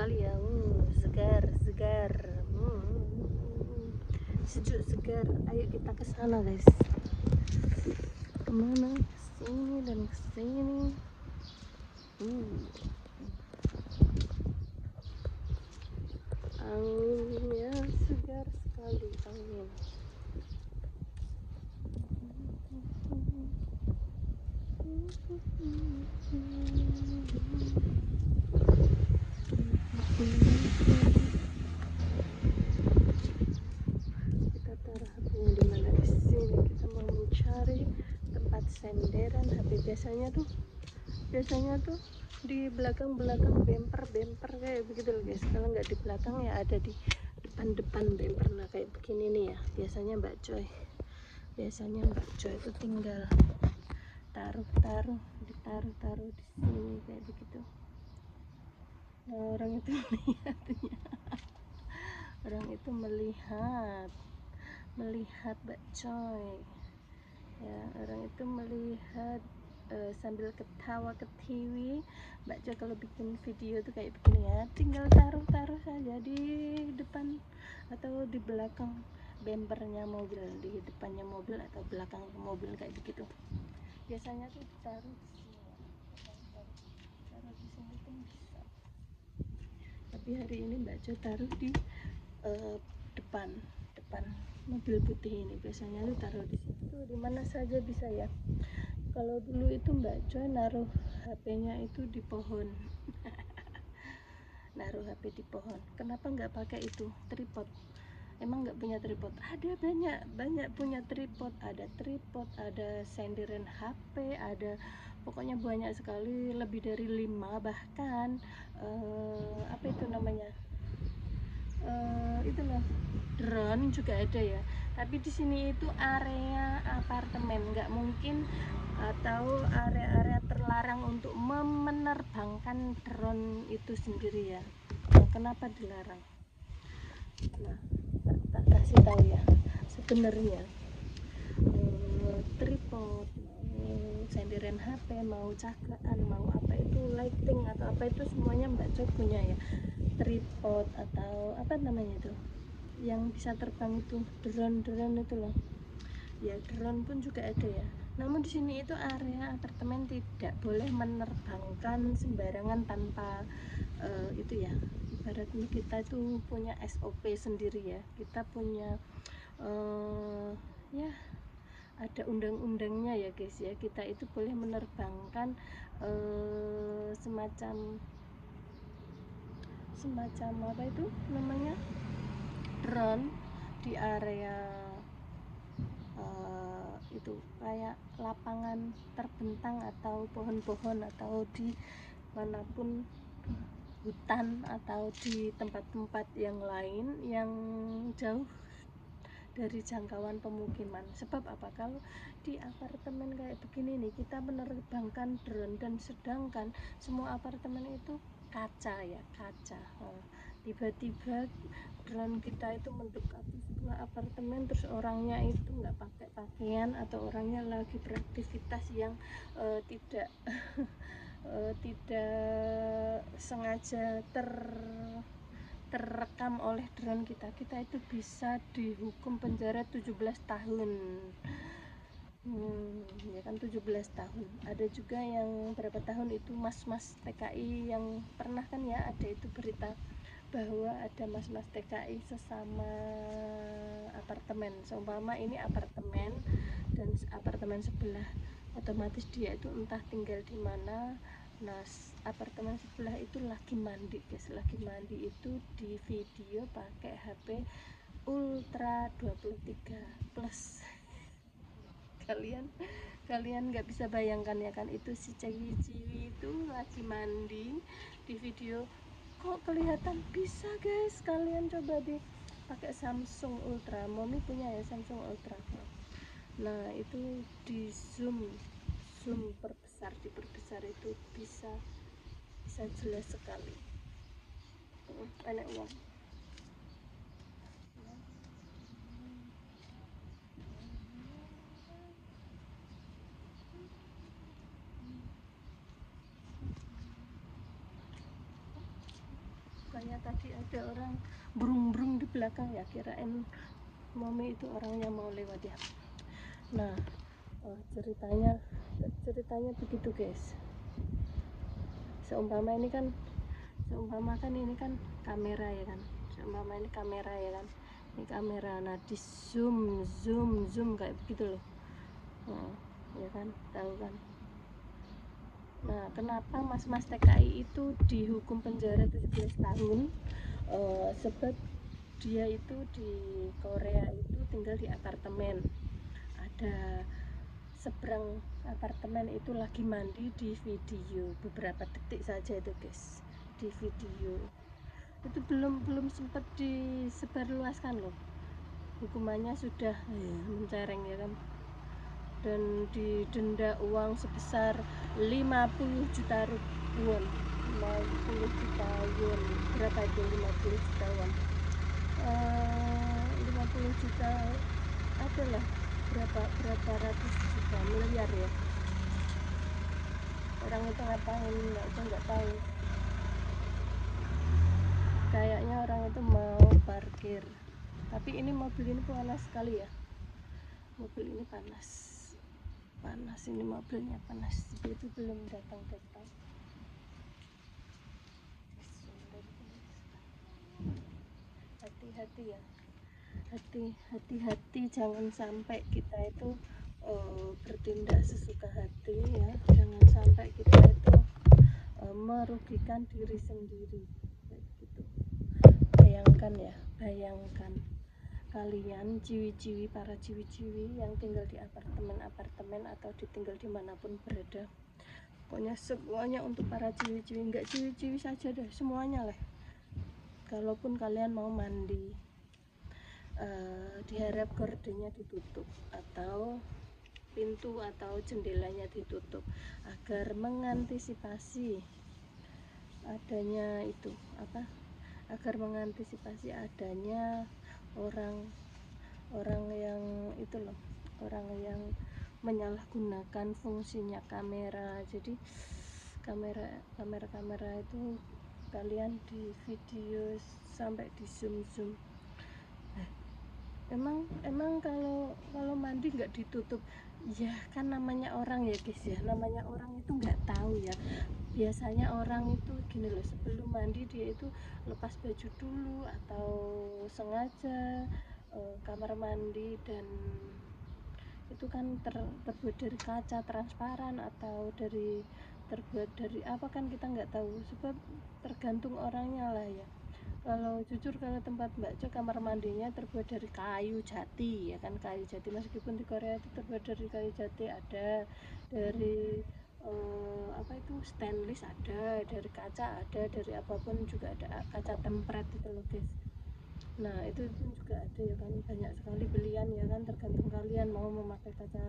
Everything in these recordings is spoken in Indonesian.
sekali ya. Segar segar. Sejuk segar. Ayo kita ke sana guys. Kemana? Kesini dan kesini. Anginnya segar sekali, angin. Kita taruh HP-nya di mana? Di sini. Kita mau mencari tempat senderan HP. Biasanya tuh di belakang bemper kayak begitu loh guys. Kalau nggak di belakang ya ada di depan bemper. Nah kayak begini nih ya. Biasanya Mbak Joy itu tinggal ditaruh di sini kayak begitu. Nah orang itu melihat Mbak Joy ya. Orang itu melihat sambil ketawa ketiwi. Mbak Joy kalau bikin video tuh kayak begini ya, tinggal taruh saja di depan atau di belakang bempernya mobil, di depannya mobil atau belakangnya mobil kayak begitu. Biasanya tuh ditaruh di sini ya, taruh di sini pun bisa. Tapi hari ini Mbak Joy taruh di depan mobil putih ini. Biasanya tuh taruh di situ, di mana saja bisa ya. Kalau dulu itu Mbak Joy naruh HP-nya itu di pohon. Naruh HP di pohon. Kenapa nggak pakai itu tripod? Emang nggak punya tripod? Ada banyak punya tripod. Ada tripod, ada senderan HP, ada pokoknya banyak sekali, lebih dari 5 bahkan. Apa itu namanya? Itu loh, drone juga ada ya. Tapi di sini itu area apartemen, nggak mungkin, atau area-area terlarang untuk menerbangkan drone itu sendiri ya. Nah, kenapa dilarang? Nah, tak kasih tahu ya. Sebenarnya tripod, senderan HP, mau cagaan, mau apa itu lighting atau apa itu semuanya Mbak Joy punya ya. Tripod atau apa namanya itu yang bisa terbang itu, drone itu loh ya. Drone pun juga ada ya. Namun di sini itu area apartemen, tidak boleh menerbangkan sembarangan tanpa itu ya. Ibaratnya kita itu punya SOP sendiri ya. Kita punya ya ada undang-undangnya ya guys ya. Kita itu boleh menerbangkan semacam apa itu namanya, drone di area itu kayak lapangan terbentang atau pohon-pohon atau di manapun, hutan atau di tempat-tempat yang lain yang jauh dari jangkauan pemukiman. Sebab apa? Kalau di apartemen kayak begini nih, kita menerbangkan drone dan sedangkan semua apartemen itu kaca ya, tiba-tiba drone kita itu mendekati sebuah apartemen, terus orangnya itu nggak pakai pakaian atau orangnya lagi beraktivitas yang tidak tidak sengaja terekam oleh drone kita itu bisa dihukum penjara 17 tahun. Ya kan, 17 tahun. Ada juga yang berapa tahun itu, mas-mas TKI yang pernah kan ya, ada itu berita bahwa ada mas-mas TKI sesama apartemen. Seumpama ini apartemen dan apartemen sebelah, otomatis dia itu entah tinggal di mana. Nah, apartemen sebelah itu lagi mandi guys, itu di video pakai HP Ultra 23 plus. Kalian nggak bisa bayangkan ya kan, itu si ciwi itu lagi mandi di video. Kok kelihatan? Bisa guys, kalian coba di pakai Samsung Ultra. Mommy punya ya Samsung Ultra. Nah itu di zoom diperbesar itu bisa jelas sekali. Enak uang. ceritanya tadi ada orang brung-brung di belakang, ya kirain mami itu orangnya mau lewat ya. Nah ceritanya begitu guys. Seumpama ini kan ini kan kamera ya kan, seumpama ini kamera ya kan, ini kamera, nah di zoom kayak begitu loh. Ya kan, tahu kan. Nah kenapa mas-mas TKI itu dihukum penjara 17 tahun? Sebab dia itu di Korea itu tinggal di apartemen, ada seberang apartemen itu lagi mandi, di video beberapa detik saja itu guys, di video itu belum sempat disebarluaskan loh, hukumannya sudah mencereng ya kan, dan didenda uang sebesar 50 juta won. 50 juta won berapa itu? 50 juta won 50 juta adalah berapa ratus juta, miliar ya. Orang itu ngapain nggak tahu, kayaknya orang itu mau parkir. Tapi ini mobil ini panas sekali ya, mobil ini panas ini mobilnya panas, itu belum datang. Hati-hati ya, hati-hati jangan sampai kita itu bertindak sesuka hati ya, jangan sampai kita itu merugikan diri sendiri gitu. Bayangkan kalian para ciwi-ciwi yang tinggal di apartemen atau ditinggal dimanapun berada, pokoknya semuanya untuk para ciwi-ciwi, enggak ciwi-ciwi saja deh, semuanya lah. Kalaupun kalian mau mandi, diharap gordennya ditutup atau pintu atau jendelanya ditutup agar mengantisipasi adanya orang yang itu loh, orang yang menyalahgunakan fungsinya kamera. Jadi kamera itu kalian di video sampai di zoom. Emang kalau mandi nggak ditutup ya kan, namanya orang ya guys ya, namanya orang itu nggak tahu ya. Biasanya orang itu gini loh, sebelum mandi dia itu lepas baju dulu atau sengaja kamar mandi, dan itu kan terbuat dari kaca transparan atau terbuat dari apa kan kita nggak tahu, sebab tergantung orangnya lah ya. Kalau jujur, kalau tempat Mbak Jo kamar mandinya terbuat dari kayu jati ya kan, kayu jati, meskipun di Korea itu terbuat dari kayu jati, ada dari stainless, ada dari kaca, ada dari apapun juga, ada kaca tempret itu loh guys. Nah itu pun juga ada ya kan, banyak sekali pilihan ya kan, tergantung kalian mau memakai kaca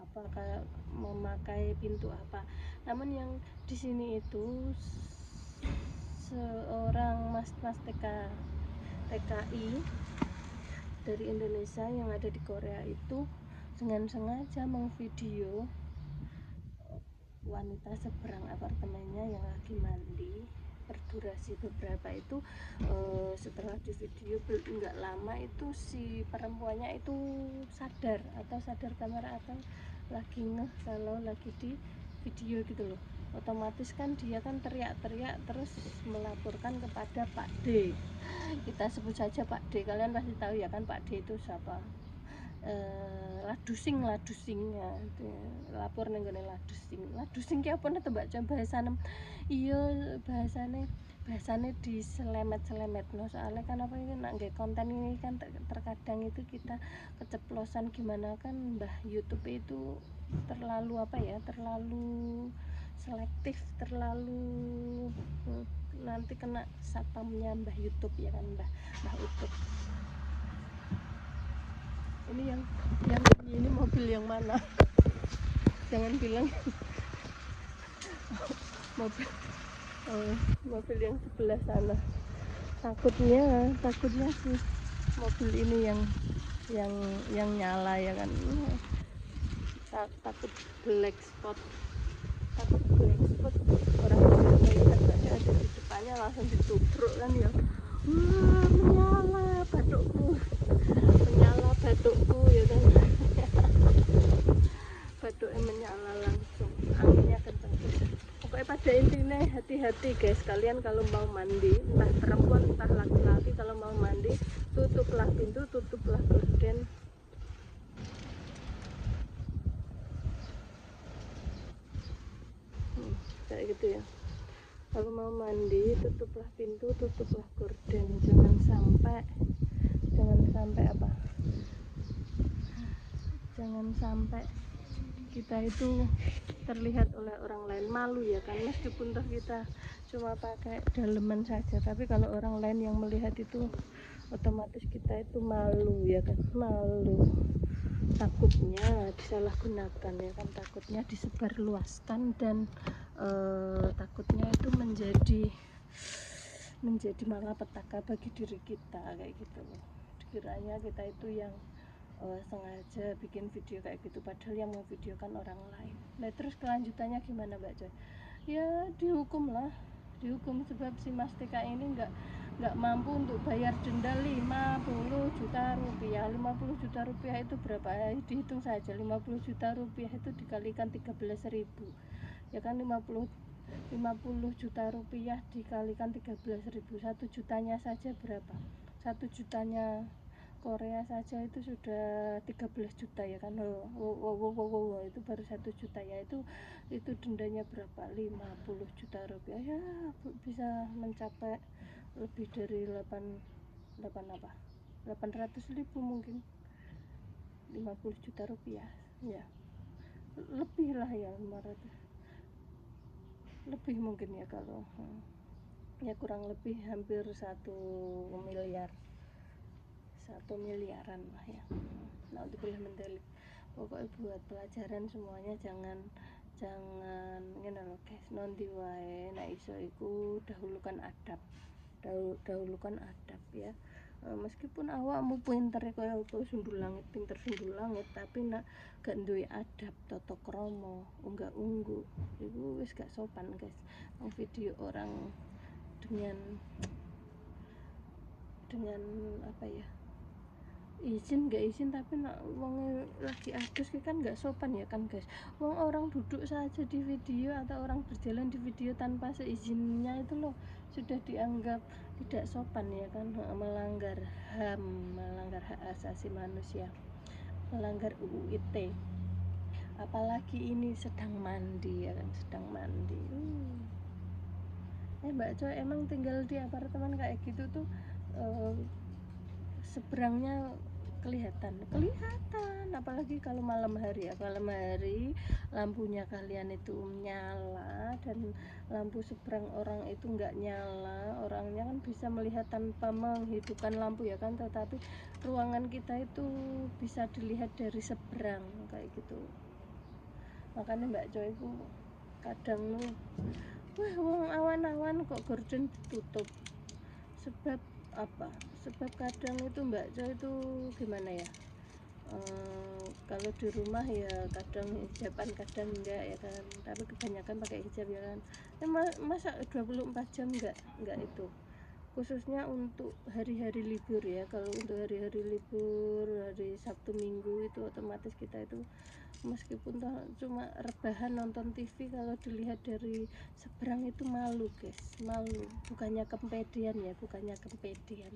apa, kayak memakai pintu apa. Namun yang di sini itu seorang mas TKI dari Indonesia yang ada di Korea itu dengan sengaja mengvideo wanita seberang apartemennya yang lagi mandi berdurasi beberapa itu. Setelah di video nggak lama itu si perempuannya itu sadar kamera atau lagi ngeh kalau lagi di video gitu loh. Otomatis kan dia kan teriak-teriak terus melaporkan kepada Pak D. Kita sebut saja Pak D, kalian pasti tahu ya kan Pak D itu siapa. Ladusing ya, lapor ning gone ladusing ki apa to Mbak Cem, bahasane iya, bahasane diselemet-selemet no, soalnya kan apa ini nak nggak konten ini kan terkadang itu kita keceplosan gimana kan, Mbah YouTube itu terlalu selektif, terlalu nanti kena satpamnya Mbah YouTube ya kan, Mbah Utup. Ini mobil yang mana? Jangan bilang mobil yang sebelah sana. Takutnya sih mobil ini yang nyala ya kan. Takut black spot orang melihat ada di depan bapaknya langsung ditubruk kan ya. Wah, menyala batukku, menyala batukku ya kan. Batuknya menyala langsung, anginnya kenceng. Pokoknya pada intinya hati-hati guys, kalian kalau mau mandi, entah perempuan entah laki-laki, kalau mau mandi tutuplah pintu, tutuplah gorden. Kayak gitu ya. Kalau mau mandi tutuplah pintu, tutuplah gorden, jangan sampai apa, jangan sampai kita itu terlihat oleh orang lain, malu ya kan. Meskipun toh kita cuma pakai daleman saja, tapi kalau orang lain yang melihat itu otomatis kita itu malu ya kan, malu, takutnya disalahgunakan ya kan, takutnya disebarluaskan, dan takutnya itu menjadi malapetaka bagi diri kita kayak gitu. Dikiranya kita itu yang sengaja bikin video kayak gitu, padahal yang mau videokan orang lain. Nah terus kelanjutannya gimana Mbak Joy? Ya dihukum lah, dihukum, sebab si Mas TK ini nggak mampu untuk bayar denda 50 juta rupiah. 50 juta rupiah itu berapa? Dihitung saja, 50 juta rupiah itu dikalikan 13.000 ya kan. 50 juta rupiah dikalikan 13.000, 1 jutanya saja berapa? 1 jutanya Korea saja itu sudah 13 juta ya kan. Itu baru 1 juta ya, itu dendanya berapa? 50 juta rupiah ya, bisa mencapai lebih dari 800.000 mungkin. 50 juta rupiah ya, lebih lah ya, 500 lebih mungkin ya, kalau ya kurang lebih hampir 1 miliaran lah ya. Nah untuk mendelik, pokoknya buat pelajaran semuanya, jangan ngene lho guys, nanti wae nek iso iku dahulukan adab ya. Meskipun awakmu pinter kaya sundul langit, pinter sundul langit, tapi nak gak duwe adab, tata krama, unggah-ungguh, itu wis gak sopan guys. Video orang dengan apa ya, izin gak izin, tapi nak wong lagi adus kan gak sopan ya kan guys. Wong orang duduk saja di video atau orang berjalan di video tanpa seizinnya itu loh sudah dianggap tidak sopan ya kan, melanggar HAM, melanggar hak asasi manusia, melanggar UU ITE. Apalagi ini sedang mandi ya kan, sedang mandi. Mbak Coy emang tinggal di apartemen kayak gitu tuh, seberangnya kelihatan, apalagi kalau malam hari ya. Malam hari lampunya kalian itu nyala dan lampu seberang orang itu nggak nyala, orangnya kan bisa melihat tanpa menghidupkan lampu ya kan, tetapi ruangan kita itu bisa dilihat dari seberang kayak gitu. Makanya Mbak Joy itu kadang wah wong awan-awan kok gorden ditutup. Sebab apa? Sebab kadang itu Mbak Joy itu gimana ya, kalau di rumah ya kadang hijaban kadang enggak ya kan, tapi kebanyakan pakai hijab ya kan. Masa 24 jam enggak itu, khususnya untuk hari-hari libur ya. Kalau untuk hari-hari libur, hari Sabtu Minggu, itu otomatis kita itu meskipun cuma rebahan nonton TV, kalau dilihat dari seberang itu malu guys, malu. Bukannya kepedean ya, bukannya kepedean,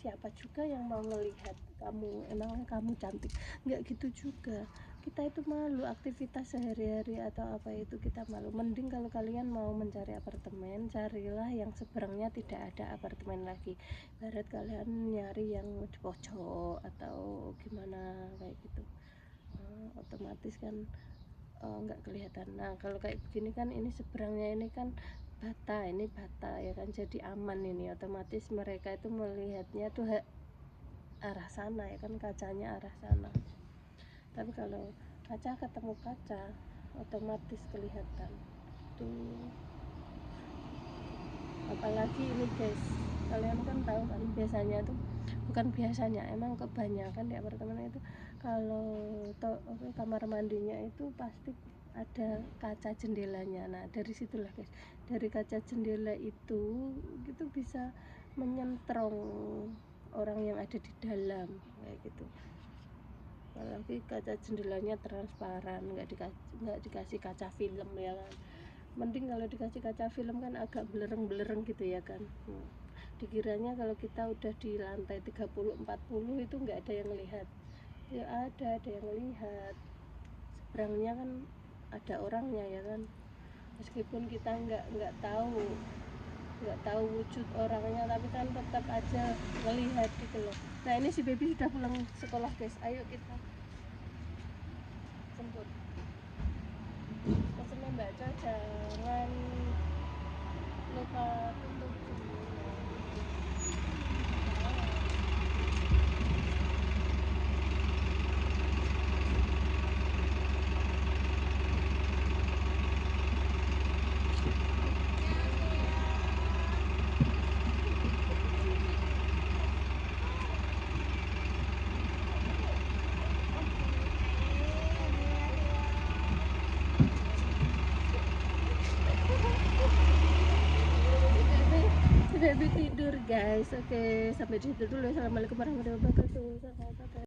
siapa juga yang mau melihat kamu, emang kamu cantik, nggak gitu juga. Kita itu malu, aktivitas sehari-hari atau apa itu kita malu. Mending kalau kalian mau mencari apartemen, carilah yang seberangnya tidak ada apartemen lagi. Barat kalian nyari yang di pojok atau gimana kayak gitu, otomatis kan nggak kelihatan. Nah kalau kayak begini kan, ini seberangnya ini kan bata ya kan, jadi aman ini. Otomatis mereka itu melihatnya tuh arah sana ya kan, kacanya arah sana. Tapi kalau kaca ketemu kaca, otomatis kelihatan tuh. Apalagi ini guys, kalian kan tahu kan, biasanya tuh, bukan biasanya, emang kebanyakan di apartemen itu kalau kamar mandinya itu pasti ada kaca jendelanya. Nah dari situlah guys, dari kaca jendela itu bisa menyentrong orang yang ada di dalam kayak gitu. Apalagi kaca jendelanya transparan, nggak dikasih kaca film ya kan. Mending kalau dikasih kaca film kan agak belereng-belereng gitu ya kan. Dikiranya kalau kita udah di lantai 30-40 itu nggak ada yang lihat. Ya ada yang lihat. Seberangnya kan ada orangnya ya kan. Meskipun kita nggak tahu wujud orangnya, tapi kan tetap aja melihat gitu loh. Nah ini si baby sudah pulang sekolah guys, ayo kita jemput. Pesennya Mbak Jo, jangan lupa tutup jendela. Baby tidur guys. Oke, sampai di situ dulu. Assalamualaikum warahmatullahi wabarakatuh.